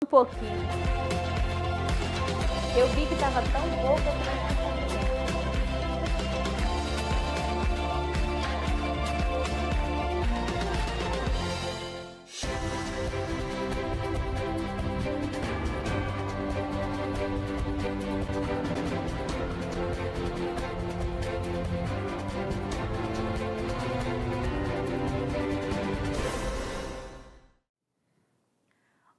pouquinho. Eu vi que estava tão pouco, eu falei,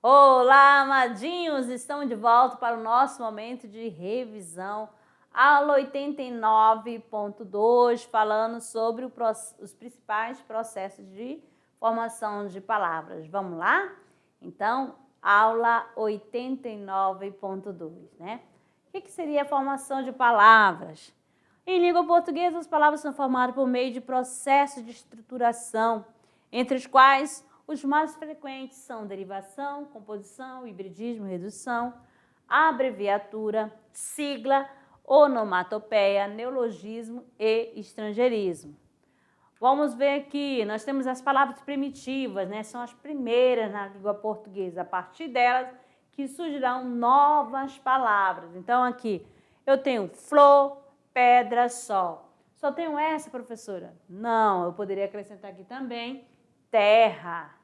olá, amadinhos! Estamos de volta para o nosso momento de revisão. Aula 89.2, falando sobre os principais processos de formação de palavras. Vamos lá? Então, aula 89.2, né? O que seria a formação de palavras? Em língua portuguesa, as palavras são formadas por meio de processos de estruturação, entre os quais os mais frequentes são derivação, composição, hibridismo, redução, abreviatura, sigla, onomatopeia, neologismo e estrangeirismo. Vamos ver aqui, nós temos as palavras primitivas, né? São as primeiras na língua portuguesa. A partir delas que surgirão novas palavras. Então aqui eu tenho flor, pedra, sol. Só tenho essa, professora? Não, eu poderia acrescentar aqui também terra.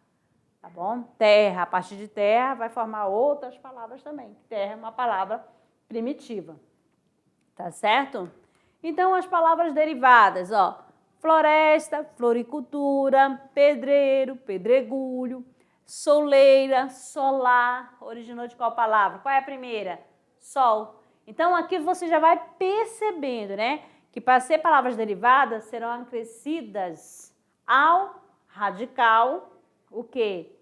Tá bom? Terra, a partir de terra vai formar outras palavras também. Terra é uma palavra primitiva. Tá certo? Então, as palavras derivadas, ó. Floresta, floricultura, pedreiro, pedregulho, soleira, solar. Originou de qual palavra? Qual é a primeira? Sol. Então, aqui você já vai percebendo, né? Que para ser palavras derivadas serão acrescidas ao radical, o quê?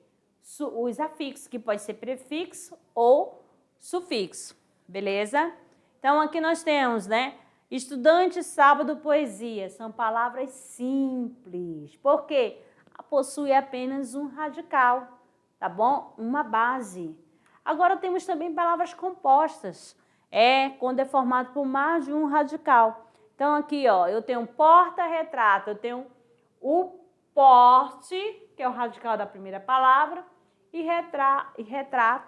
Os afixos, que pode ser prefixo ou sufixo, beleza? Então, aqui nós temos, né? Estudante, sábado, poesia. São palavras simples. Por quê? Possui apenas um radical, tá bom? Uma base. Agora, temos também palavras compostas. Quando é formado por mais de um radical. Então, aqui, ó, eu tenho porta-retrato. Eu tenho o porte, que é o radical da primeira palavra, e retrato,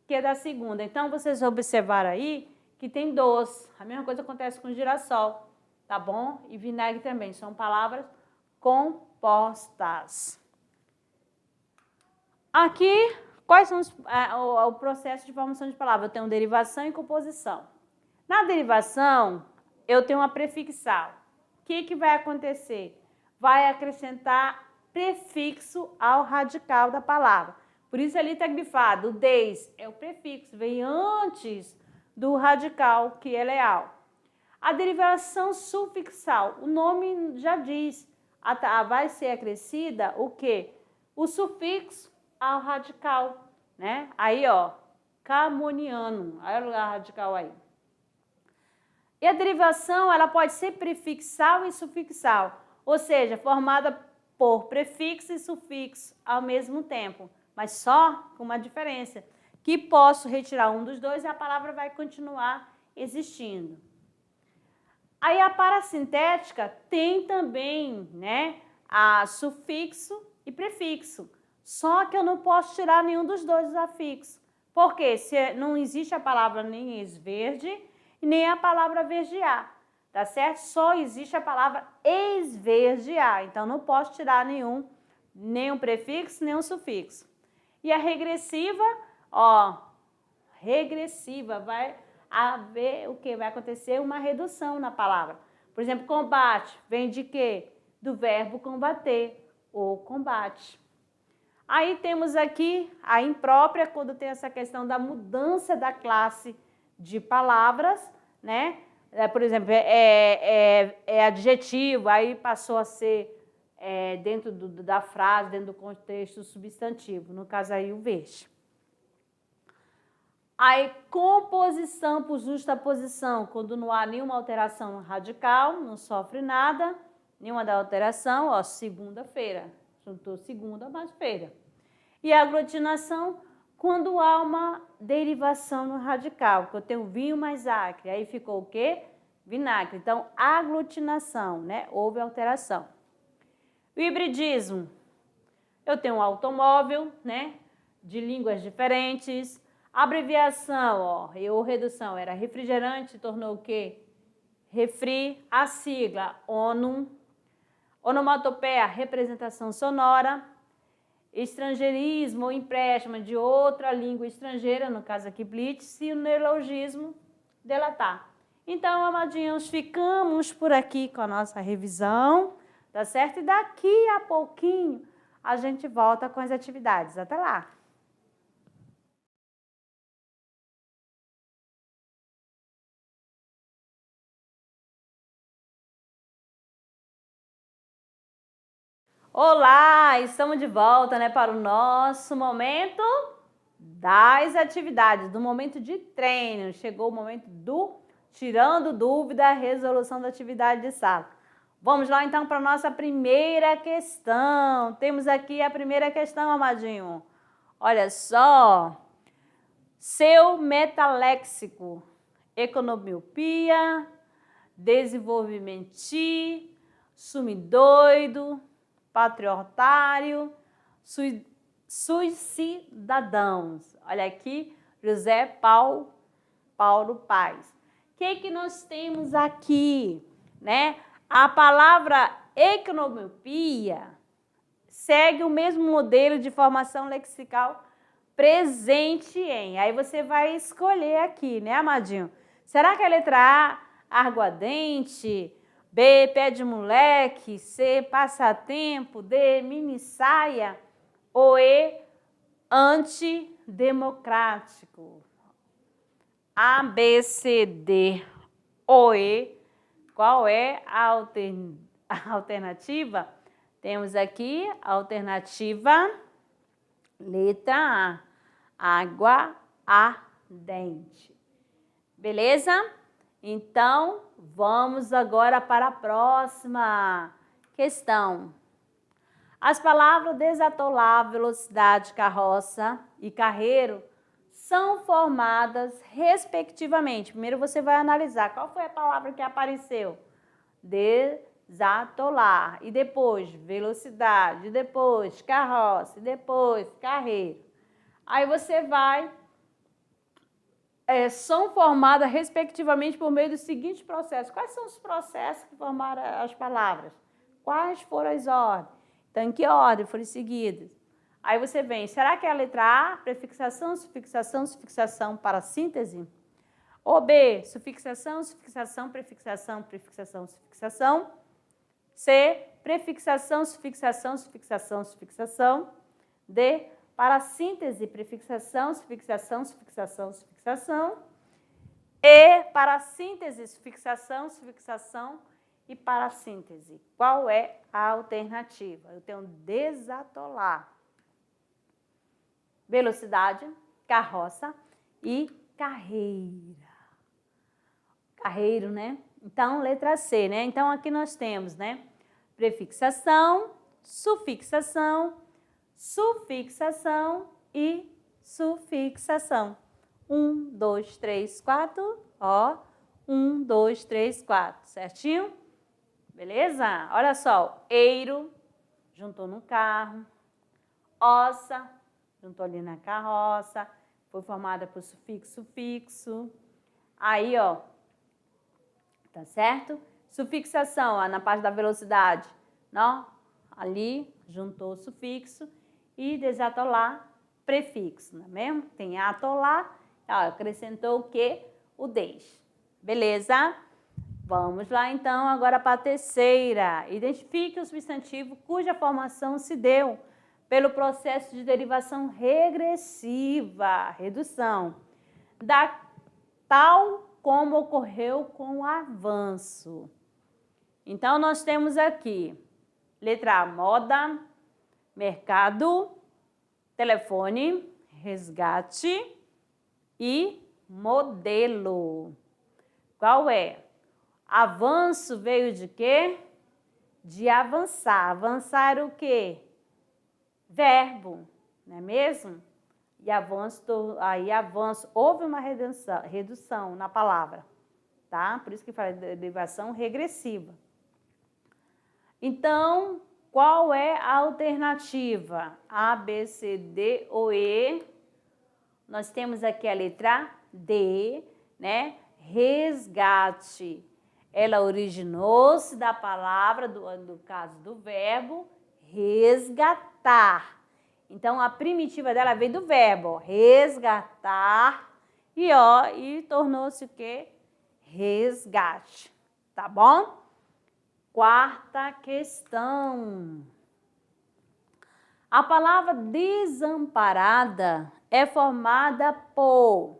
que é da segunda. Então, vocês observaram aí que tem dois. A mesma coisa acontece com girassol, tá bom? E vinagre também. São palavras compostas. Aqui, quais são o processo de formação de palavra? Eu tenho derivação e composição. Na derivação, eu tenho uma prefixal. O que vai acontecer? Vai acrescentar prefixo ao radical da palavra. Por isso ali está grifado, o des é o prefixo, vem antes do radical, que é leal. A derivação sufixal, o nome já diz, vai ser acrescida o quê? O sufixo ao radical, né? Aí, ó, camoniano, aí o radical aí. E a derivação, ela pode ser prefixal e sufixal, ou seja, formada por prefixo e sufixo ao mesmo tempo, mas só com uma diferença, que posso retirar um dos dois e a palavra vai continuar existindo. Aí a parasintética tem também, né, a sufixo e prefixo, só que eu não posso tirar nenhum dos dois afixos. Por quê? Se não existe a palavra nem esverde e nem a palavra verdear. Tá certo? Só existe a palavra esverdear. Então, não posso tirar nenhum prefixo, nenhum sufixo. E a regressiva, ó, regressiva vai haver o que? Vai acontecer uma redução na palavra. Por exemplo, combate vem de quê? Do verbo combater, ou combate. Aí temos aqui a imprópria, quando tem essa questão da mudança da classe de palavras, né? Por exemplo, é adjetivo, aí passou a ser dentro da frase, dentro do contexto substantivo, no caso aí o verde. Aí, composição por justaposição, quando não há nenhuma alteração radical, não sofre nada, nenhuma da alteração, ó, segunda-feira, juntou segunda mais feira. E a aglutinação, quando há uma derivação no radical, que eu tenho vinho mais acre, aí ficou o quê? Vinagre. Então, aglutinação, né? Houve alteração. O hibridismo, eu tenho um automóvel, né? De línguas diferentes, Abreviação, ó, ou redução, era refrigerante, tornou o quê? Refri. A sigla, ONU. Onomatopeia, representação sonora. Estrangeirismo ou empréstimo de outra língua estrangeira, no caso aqui blitz, e o neologismo, delatar. Então, amadinhos, ficamos por aqui com a nossa revisão, tá certo? E daqui a pouquinho a gente volta com as atividades. Até lá! Olá, estamos de volta, né, para o nosso momento das atividades, do momento de treino. Chegou o momento do tirando dúvida, resolução da atividade de sala. Vamos lá então para a nossa primeira questão. Temos aqui a primeira questão, amadinho. Olha só. Seu metaléxico, economiopia, desenvolvimenti, sumidoido, patriotário, suicidadãos. Olha aqui, José Paulo Paz. O que nós temos aqui, né? A palavra economiopia segue o mesmo modelo de formação lexical presente em. Aí você vai escolher aqui, né, amadinho? Será que é a letra A, aguardente, B, pé de moleque, C, passatempo, D, mini saia, ou E, antidemocrático? A, B, C, D ou E. Qual é a alternativa? Temos aqui a alternativa letra A, água ardente. Beleza? Então, vamos agora para a próxima questão. As palavras desatolar, velocidade, carroça e carreiro são formadas respectivamente. Primeiro você vai analisar qual foi a palavra que apareceu. Desatolar. E depois velocidade, e depois carroça, e depois carreiro. Aí você vai... são formadas respectivamente por meio dos seguintes processos. Quais são os processos que formaram as palavras? Quais foram as ordens? Então, em que ordem foram seguidas? Aí você vem, será que é a letra A, prefixação, sufixação, sufixação para síntese? Ou B, sufixação, sufixação, prefixação, prefixação, sufixação? C, prefixação, sufixação, sufixação, sufixação? D, para síntese, prefixação, sufixação, sufixação, sufixação? E, para síntese, sufixação, sufixação e para síntese. Qual é a alternativa? Eu tenho desatolar. Velocidade, carroça e carreira. Carreiro, né? Então, letra C, né? Então, aqui nós temos, né? Prefixação, sufixação, sufixação e sufixação. 1, 2, 3, 4, ó. 1, 2, 3, 4, certinho? Beleza? Olha só, eiro, juntou no carro, ossa, juntou ali na carroça, foi formada por sufixo, fixo. Aí, ó, tá certo? Sufixação, ó, na parte da velocidade, não? Ali, juntou o sufixo e desatolar, prefixo, não é mesmo? Tem atolar, ó, acrescentou o quê? O des. Beleza? Vamos lá, então, agora para a terceira. Identifique o substantivo cuja formação se deu pelo processo de derivação regressiva, redução, tal como ocorreu com o avanço. Então, nós temos aqui, letra A, moda, mercado, telefone, resgate e modelo. Qual é? Avanço veio de quê? De avançar. Avançar era o quê? Verbo, não é mesmo? E avanço, houve uma redução na palavra, tá? Por isso que fala de derivação regressiva. Então, qual é a alternativa? A, B, C, D ou E? nós temos aqui a letra D, né? Resgate. Ela originou-se da palavra, do caso do verbo, resgatar. Então, a primitiva dela veio do verbo, ó, resgatar, e tornou-se o quê? Resgate. Tá bom? Quarta questão. A palavra desamparada é formada por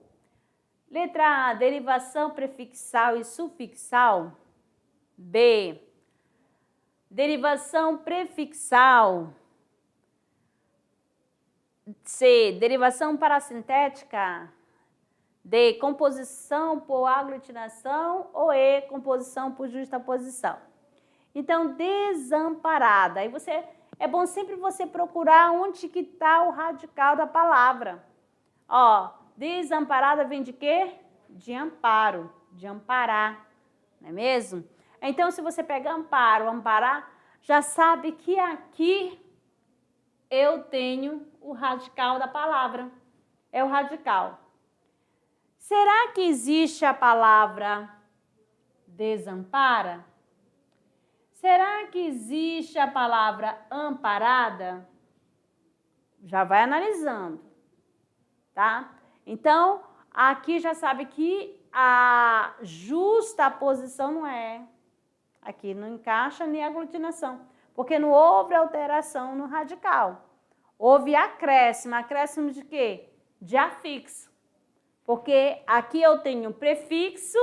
letra A, derivação prefixal e sufixal. B, derivação prefixal. C, derivação parasintética. D, composição por aglutinação. Ou E, composição por justaposição. Então, desamparada. Aí é bom sempre você procurar onde que está o radical da palavra. Ó, desamparada vem de quê? De amparo, de amparar, não é mesmo? Então, se você pegar amparo, amparar, já sabe que aqui eu tenho o radical da palavra. É o radical. Será que existe a palavra desampara? Será que existe a palavra amparada? Já vai analisando, tá? Então, aqui já sabe que a justaposição não é. Aqui não encaixa nem aglutinação, porque não houve alteração no radical. Houve acréscimo. Acréscimo de quê? De afixo. Porque aqui eu tenho prefixo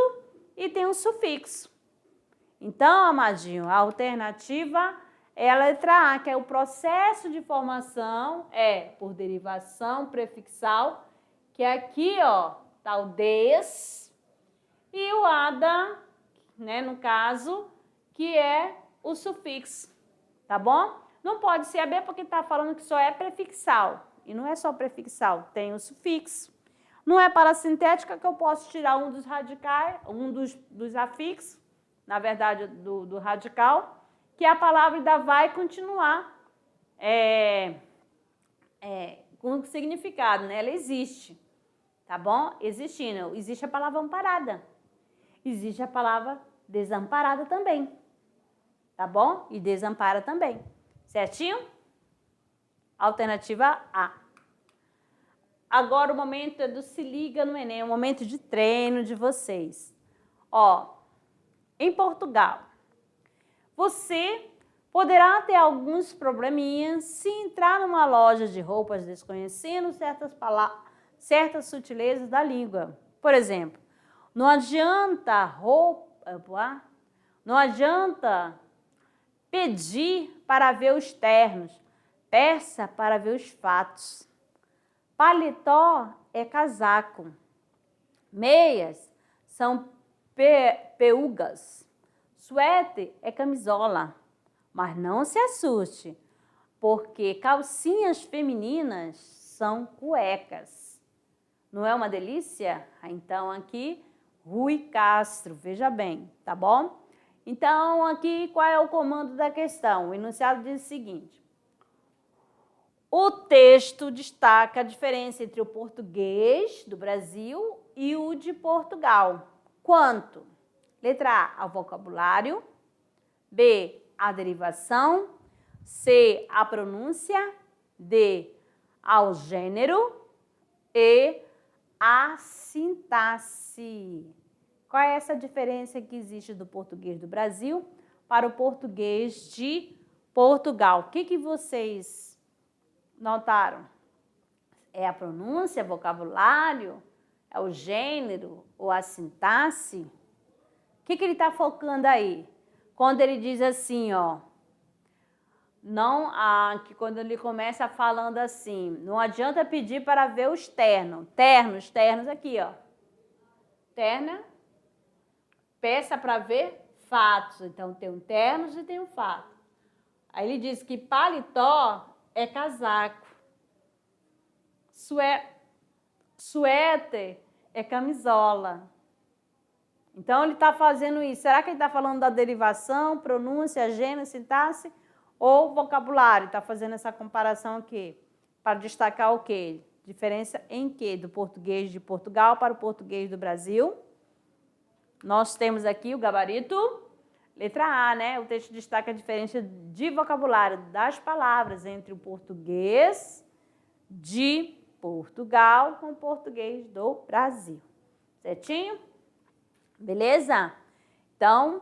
e tenho sufixo. Então, amadinho, a alternativa é a letra A, que é o processo de formação, por derivação prefixal, que aqui, ó, tá o des, e o ada, né, no caso, que é o sufixo, tá bom? Não pode ser a B porque tá falando que só é prefixal, e não é só prefixal, tem o sufixo. Não é parasintética que eu posso tirar um dos radicais, um dos afixos, na verdade, do radical, que a palavra ainda vai continuar com significado, né? Ela existe, tá bom? Existindo. Existe a palavra amparada. Existe a palavra desamparada também, tá bom? E desampara também. Certinho? Alternativa A. Agora o momento é do Se Liga no Enem, o momento de treino de vocês. Ó, em Portugal, você poderá ter alguns probleminhas se entrar numa loja de roupas desconhecendo certas sutilezas da língua. Por exemplo, não adianta pedir para ver os ternos, peça para ver os fatos. Paletó é casaco. Meias são peugas. Suéter é camisola. Mas não se assuste, porque calcinhas femininas são cuecas. Não é uma delícia? Então, aqui, Rui Castro, veja bem, tá bom? Então, aqui, qual é o comando da questão? O enunciado diz o seguinte: o texto destaca a diferença entre o português do Brasil e o de Portugal. Quanto? Letra A, ao vocabulário. B, a derivação. C, a pronúncia. D, ao gênero. E a sintaxe. Qual é essa diferença que existe do português do Brasil para o português de Portugal? O que vocês notaram? É a pronúncia, vocabulário? É o gênero ou a sintaxe? O que ele está focando aí? Quando ele diz assim, ó, que quando ele começa falando assim, não adianta pedir para ver os ternos. Ternos aqui, ó. Terna, peça para ver fatos. Então, tem um ternos e tem um fato. Aí ele diz que paletó é casaco. Suéter é camisola. Então, ele está fazendo isso. Será que ele está falando da derivação, pronúncia, gênero, sintaxe ou vocabulário? Está fazendo essa comparação aqui para destacar o quê? Diferença em quê? Do português de Portugal para o português do Brasil. Nós temos aqui o gabarito. Letra A, né? O texto destaca a diferença de vocabulário das palavras entre o português de Portugal com o português do Brasil. Certinho? Beleza? Então,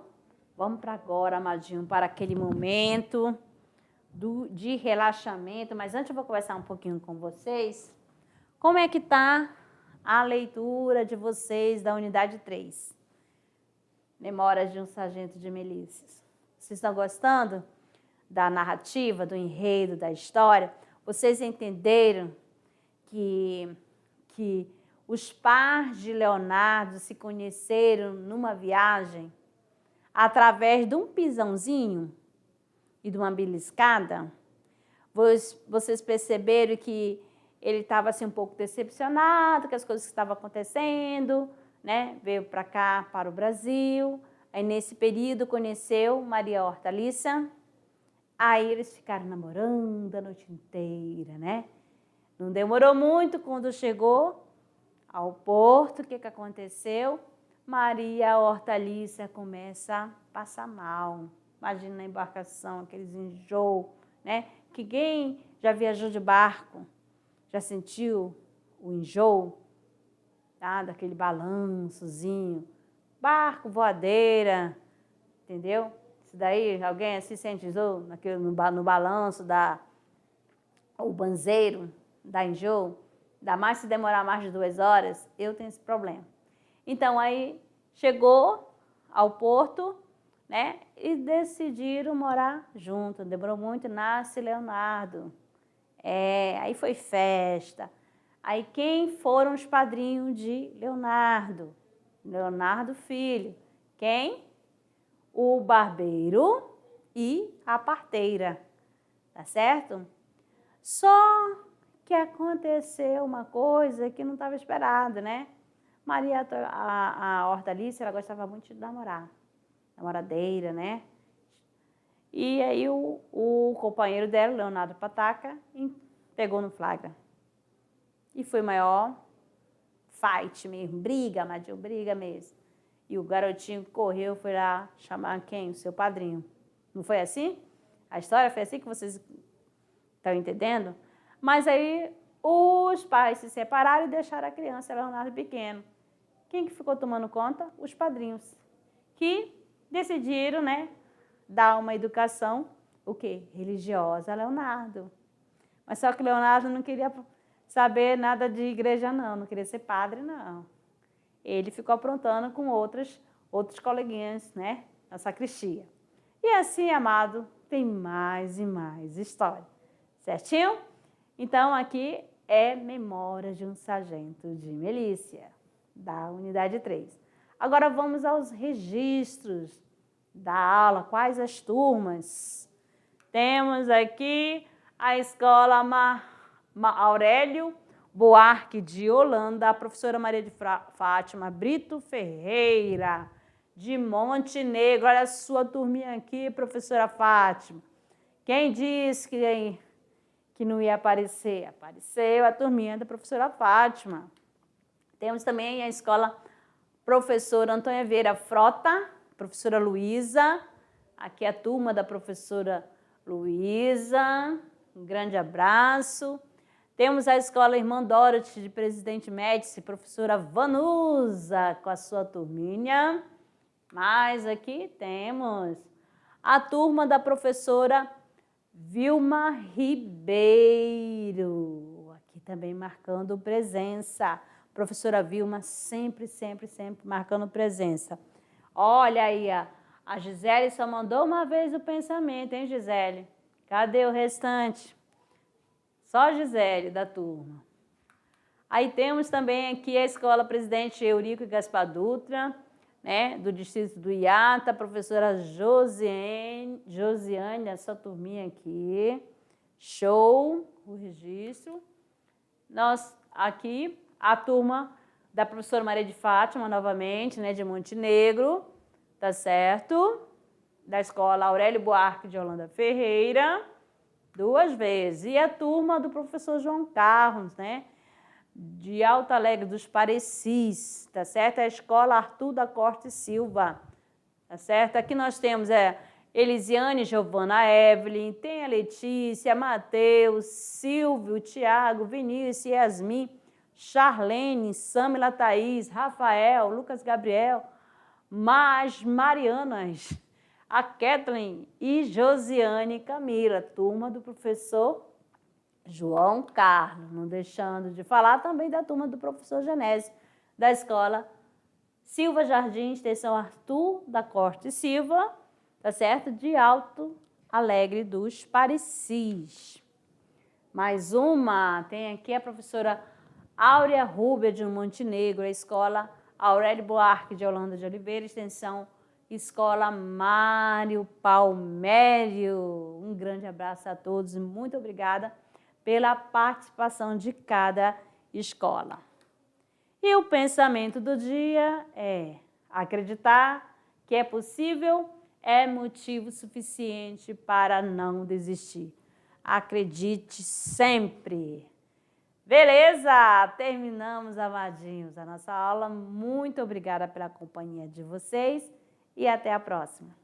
vamos para agora, amadinho, para aquele momento de relaxamento. Mas antes eu vou conversar um pouquinho com vocês. Como é que está a leitura de vocês da unidade 3? Memórias de um Sargento de Milícias. Vocês estão gostando da narrativa, do enredo, da história? Vocês entenderam que os pais de Leonardo se conheceram numa viagem através de um pisãozinho e de uma beliscada? Vocês perceberam que ele estava assim, um pouco decepcionado com as coisas que estavam acontecendo, né? Veio para cá, para o Brasil. Aí, nesse período, conheceu Maria Hortaliça. Aí, eles ficaram namorando a noite inteira, né? Não demorou muito. Quando chegou ao porto, o que aconteceu? Maria Hortaliça começa a passar mal. Imagina na embarcação, aqueles enjoos, né? Que quem já viajou de barco, já sentiu o enjoo, tá? Daquele balançozinho, barco, voadeira, entendeu? Isso daí, alguém assim sente enjoo no balanço, o banzeiro, dá enjoo, ainda mais se demorar mais de 2 horas, eu tenho esse problema. Então, aí chegou ao porto, né? E decidiram morar junto. Demorou muito, nasce Leonardo. Aí foi festa. Aí quem foram os padrinhos de Leonardo? Leonardo filho. Quem? O barbeiro e a parteira. Tá certo? Só que aconteceu uma coisa que não estava esperada, né? Maria, a Hortaliça, ela gostava muito de namorar. Namoradeira, né? E aí o companheiro dela, Leonardo Pataca, pegou no flagra. E foi maior fight mesmo, briga, Amadinho, briga mesmo. E o garotinho correu, foi lá chamar quem? O seu padrinho. Não foi assim? A história foi assim que vocês estão entendendo? Mas aí os pais se separaram e deixaram a criança, Leonardo, pequeno. Quem que ficou tomando conta? Os padrinhos, que decidiram, né, dar uma educação, o quê? Religiosa a Leonardo. Mas só que Leonardo não queria saber nada de igreja, não queria ser padre, não. Ele ficou aprontando com outros coleguinhas, né, na sacristia. E assim, amado, tem mais e mais história. Certinho? Então, aqui é Memórias de um Sargento de Milícia, da unidade 3. Agora vamos aos registros da aula. Quais as turmas? Temos aqui a escola Aurélio Buarque de Holanda, a professora Maria de Fátima Brito Ferreira, de Montenegro. Olha a sua turminha aqui, professora Fátima. Quem disse que não ia aparecer? Apareceu a turminha da professora Fátima. Temos também a escola professora Antônia Vieira Frota, professora Luísa. Aqui é a turma da professora Luísa. Um grande abraço. Temos a escola Irmã Dorothy de Presidente Médici, professora Vanusa, com a sua turminha. Mas aqui temos a turma da professora Vilma Ribeiro. Aqui também marcando presença. Professora Vilma sempre marcando presença. Olha aí, a Gisele só mandou uma vez o pensamento, hein, Gisele? Cadê o restante? Só Gisele da turma. Aí temos também aqui a escola Presidente Eurico e Gaspar Dutra, né, do distrito do Iata, a professora Josiane, essa turminha aqui. Show, o registro. Nós aqui, a turma da professora Maria de Fátima, novamente, né, de Montenegro, tá certo? Da escola Aurélio Buarque de Holanda Ferreira, 2 vezes. E a turma do professor João Carlos, né, de Alto Alegre dos Parecis, tá certo? A escola Arthur da Corte Silva, tá certo? Aqui nós temos Elisiane, Giovana, Evelyn, tem a Letícia, Matheus, Silvio, Tiago, Vinícius, Yasmin, Charlene, Samila, Thaís, Rafael, Lucas Gabriel, Marianas, a Kathleen e Josiane Camila, turma do professor João Carlos, não deixando de falar também da turma do professor Genésio, da escola Silva Jardim, extensão Arthur da Corte Silva, tá certo? De Alto Alegre dos Parecis. Mais uma, tem aqui a professora Áurea Rúbia de Montenegro, a escola Aurélio Buarque de Holanda de Oliveira, extensão Escola Mário Palmério. Um grande abraço a todos e muito obrigada pela participação de cada escola. E o pensamento do dia é: acreditar que é possível é motivo suficiente para não desistir. Acredite sempre. Beleza? Terminamos, amadinhos, a nossa aula. Muito obrigada pela companhia de vocês e até a próxima.